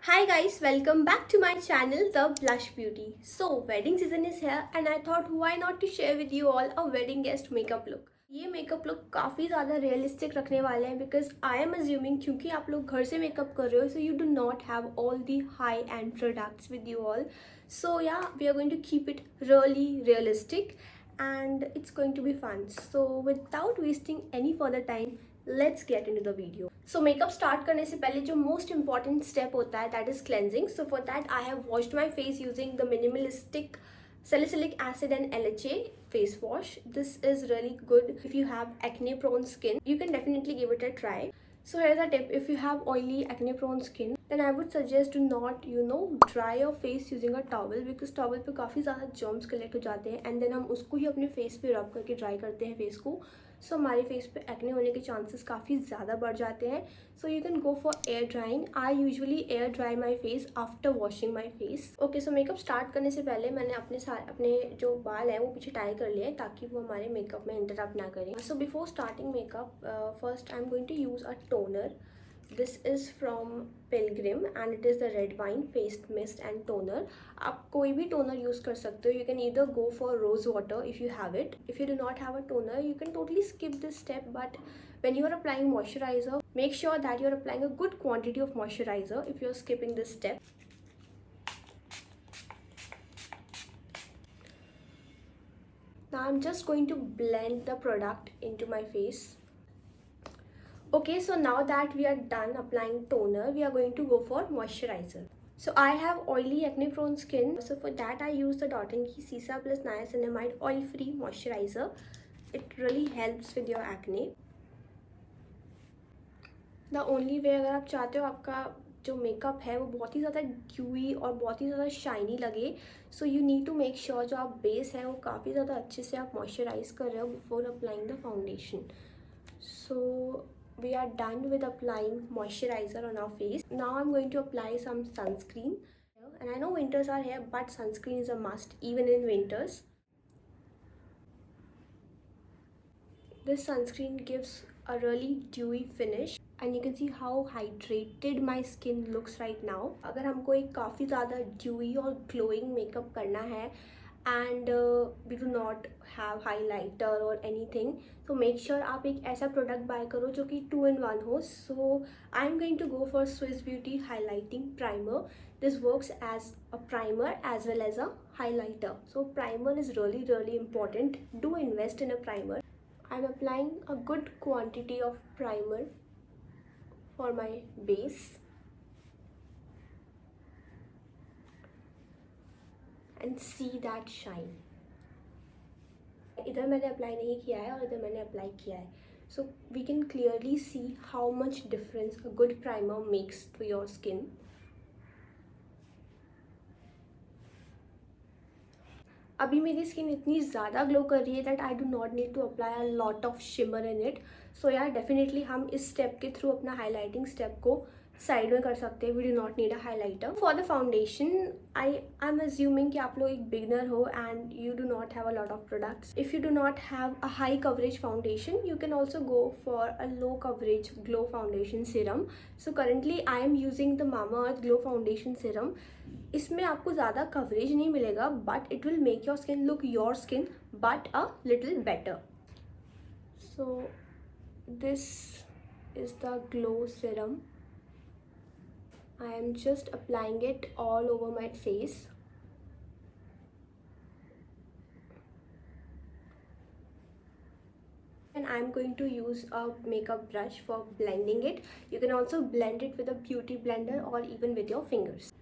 Hi guys, welcome back to my channel The Blush Beauty. So wedding season is here and I thought why not to share with you all a wedding guest makeup look. ये makeup look काफ़ी ज़्यादा realistic रखने वाले हैं because I am assuming क्योंकि आप लोग घर से मेकअप कर रहे हो so you do not have all the high and products with you all. So yeah, we are going to keep it really realistic and it's going to be fun. So without wasting any further time, let's get into the video. So makeup start करने से पहले जो most important step होता है that is cleansing. So for that I have washed my face using the minimalistic salicylic acid and LHA face wash. This is really good if you have acne prone skin. You can definitely give it a try. So here's a tip: if you have oily acne prone skin, then I would suggest to not dry your face using a towel because towel पे काफ़ी ज़्यादा germs collect हो जाते हैं and then हम उसको ही अपने face पे rub करके dry करते हैं face को. सो हमारे फेस पे एक्ने होने के चांसेस काफ़ी ज़्यादा बढ़ जाते हैं. So you can go for air drying. I usually air dry my face after washing my face. Okay, so makeup start करने से पहले मैंने अपने जो बाल हैं वो पीछे टाई कर लिए हैं ताकि वो हमारे मेकअप में इंटरप्ट ना करें. So before starting makeup first I am going to use a toner. This is from Pilgrim and it is the red wine face mist and toner. आप कोई भी toner use कर सकते हो. You can either go for rose water if you have it. If you do not have a toner, you can totally skip this step. But when you are applying moisturizer, make sure that you are applying a good quantity of moisturizer if you are skipping this step. Now I'm just going to blend the product into my face. Okay, so now that we are done applying toner, we are going to go for moisturizer. So I have oily acne prone skin, so for that I use the Dot & Key Sisa plus Niacinamide oil free moisturizer. It really helps with your acne. The only way अगर आप चाहते हो आपका जो makeup है वो बहुत ही ज़्यादा ड्यूई और बहुत ही ज़्यादा शाइनी लगे, so you need to make sure जो आप बेस है वो काफ़ी ज़्यादा अच्छे से आप मॉइस्चराइज कर रहे हो before applying the foundation. So we are done with applying moisturizer on our face. Now I'm going to apply some sunscreen. And I know winters are here, but sunscreen is a must even in winters. This sunscreen gives a really dewy finish and you can see how hydrated my skin looks right now. अगर हमको एक काफ़ी ज़्यादा dewy और glowing makeup करना है and we do not have highlighter or anything, so make sure आप एक ऐसा प्रोडक्ट बाय करो जो कि 2-in-1 हो. So I'm going to go for Swiss Beauty highlighting primer. This works as a primer as well as a highlighter. So primer is really important. Do invest in a primer. I'm applying a good quantity of primer for my base. And see that shine. इधर मैंने apply नहीं किया है और इधर मैंने apply किया है. So we can clearly see how much difference a good primer makes to your skin. अभी मेरी स्किन इतनी ज़्यादा ग्लो कर रही है that I do not need to apply a lot of shimmer in it. So यार definitely हम इस स्टेप के थ्रू अपना हाईलाइटिंग स्टेप को साइड में कर सकते हैं. We do not need a highlighter. For the foundation I am assuming कि आप लोग एक बिगनर हो and you do not have a lot of products. If you do not have a high coverage foundation you can also go for a low coverage glow foundation serum. So currently I am using the Mamaearth glow foundation serum. इसमें आपको ज़्यादा coverage नहीं मिलेगा but it will make your skin look your skin but a little better. So this is the glow serum. I am just applying it all over my face. And I am going to use a makeup brush for blending it. You can also blend it with a beauty blender or even with your fingers.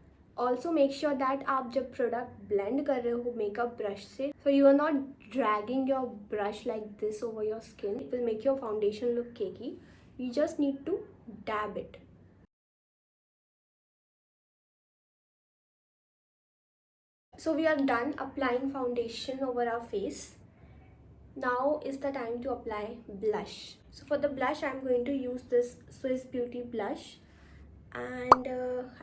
Also make sure that आप जब product blend कर रहे हो makeup brush से, so you are not dragging your brush like this over your skin. It will make your foundation look cakey. You just need to dab it. So we are done applying foundation over our face. Now is the time to apply blush. So for the blush I'm going to use this Swiss Beauty blush and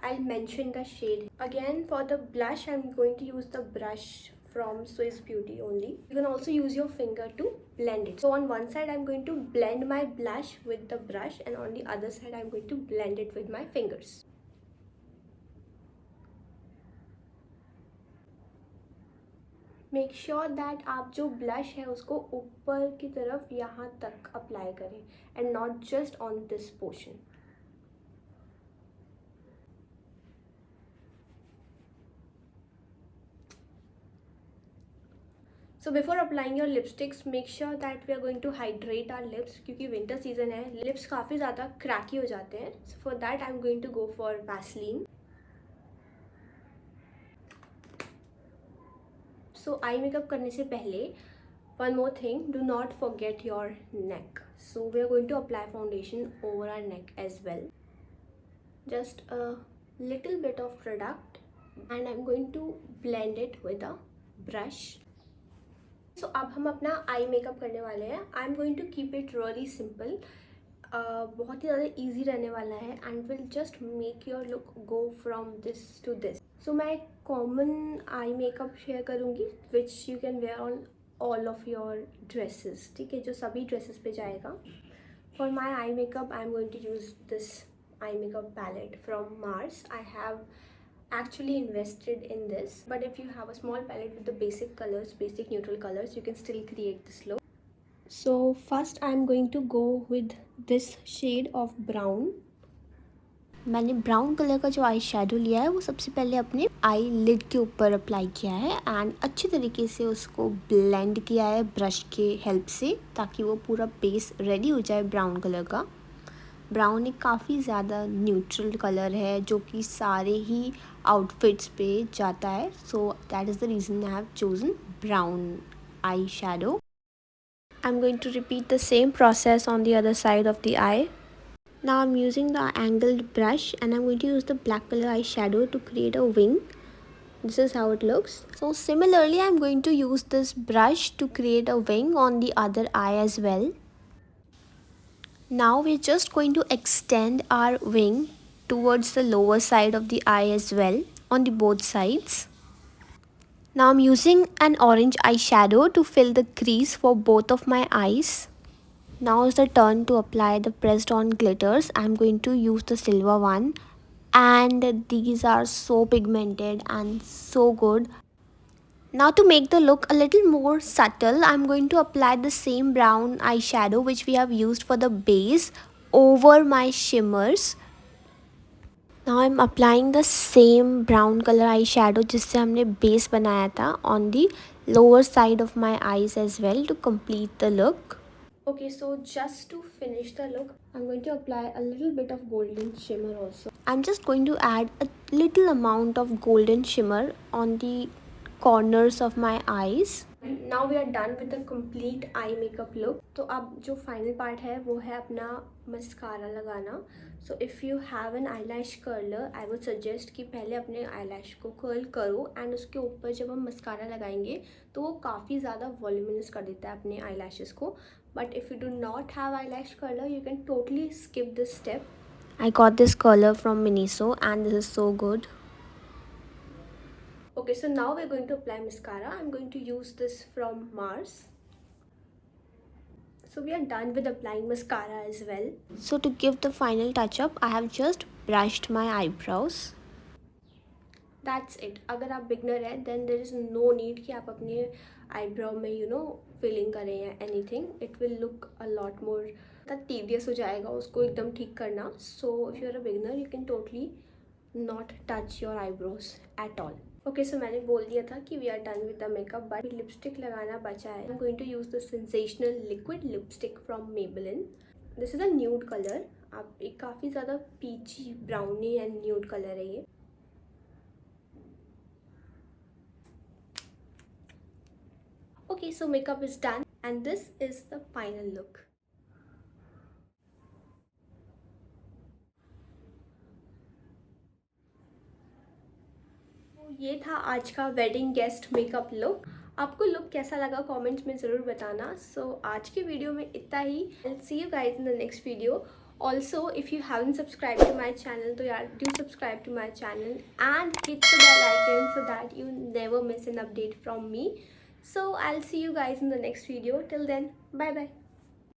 I'll mention the shade. Again for the blush I'm going to use the brush from Swiss Beauty only. You can also use your finger to blend it. So on one side I'm going to blend my blush with the brush and on the other side I'm going to blend it with my fingers. Make sure that आप जो blush है उसको ऊपर की तरफ यहाँ तक apply करें and not just on this portion. So before applying your lipsticks, make sure that we are going to hydrate our lips क्योंकि winter season है, lips काफ़ी ज़्यादा cracky हो जाते हैं. So for that I'm going to go for Vaseline. So eye makeup करने से पहले one more thing, do not forget your neck. So we are going to apply foundation over our neck as well. Just a little bit of product and I'm going to blend it with a brush. सो अब हम अपना eye makeup करने वाले हैं. I am going to keep it really simple. बहुत ही ज़्यादा easy रहने वाला है and will just make your look go from this to this. So मैं एक कॉमन आई मेकअप शेयर करूँगी which you can wear on all of your dresses. ठीक है, जो सभी ड्रेसेस पे जाएगा. For my eye makeup I am going to use this eye makeup palette from Mars. I have actually invested in this, but if you have a small palette with the basic colors, basic neutral colors, you can still create this look. So first I'm going to go with this shade of brown. मैंने brown colour का जो eye shadow लिया है वो सबसे पहले अपने आई lid के ऊपर अप्लाई किया है एंड अच्छी तरीके से उसको ब्लेंड किया है ब्रश के हेल्प से ताकि वो पूरा बेस रेडी हो जाए ब्राउन कलर का. ब्राउन एक काफ़ी ज़्यादा न्यूट्रल कलर है जो कि सारे ही आउटफिट्स पे जाता है. So that is the reason I have chosen brown eye shadow. I am going to repeat the same process on the other side of the eye. Now I'm using the angled brush and I'm going to use the black color eyeshadow to create a wing. This is how it looks. So similarly I'm going to use this brush to create a wing on the other eye as well. Now we're just going to extend our wing towards the lower side of the eye as well on the both sides. Now I'm using an orange eyeshadow to fill the crease for both of my eyes. Now is the turn to apply the pressed on glitters. I'm going to use the silver one and these are so pigmented and so good. Now to make the look a little more subtle, I'm going to apply the same brown eyeshadow which we have used for the base over my shimmers. Now I'm applying the same brown color eyeshadow जिससे हमने base बनाया था on the lower side of my eyes as well to complete the look. Okay, so just to finish the look, I'm going to apply a little bit of golden shimmer also. I'm just going to add a little amount of golden shimmer on the corners of my eyes. Now we are done with the complete eye makeup look. तो अब जो final part है वो है अपना mascara लगाना. So if you have an eyelash curler, I would suggest कि पहले अपने eyelash को curl करो and उसके ऊपर जब हम mascara लगाएंगे तो वो काफ़ी ज़्यादा voluminous कर देता है अपने eyelashes को. But if you do not have eyelash curler, you can totally skip this step. I got this curler from Miniso and this is so good. Okay, so now we're going to apply mascara. I'm going to use this from Mars. So we are done with applying mascara as well. So to give the final touch up, I have just brushed my eyebrows. That's it. अगर आप beginner हैं then there is no need कि आप अपने eyebrow में filling करें या anything. It will look a lot more tedious हो जाएगा उसको एकदम ठीक करना. So if you are a beginner, you can totally not touch your eyebrows at all. Okay, so मैंने बोल दिया था कि we are done with the makeup, but lipstick लगाना बचा है. I'm going to use the sensational liquid lipstick from Maybelline. This is a nude color. आप एक काफ़ी ज़्यादा peachy, browny and nude color है ये. Okay, so makeup is done and this is the final look. तो ये था आज का वेडिंग गेस्ट मेकअप लुक. आपको लुक कैसा लगा कमेंट्स में ज़रूर बताना. सो आज के वीडियो में इतना ही. I'll see you guys in the next video. Also, if you haven't subscribed to my channel, तो यार do subscribe to my channel and hit the bell icon so that you never miss an update from me. So I'll see you guys in the next video. Till then, bye bye.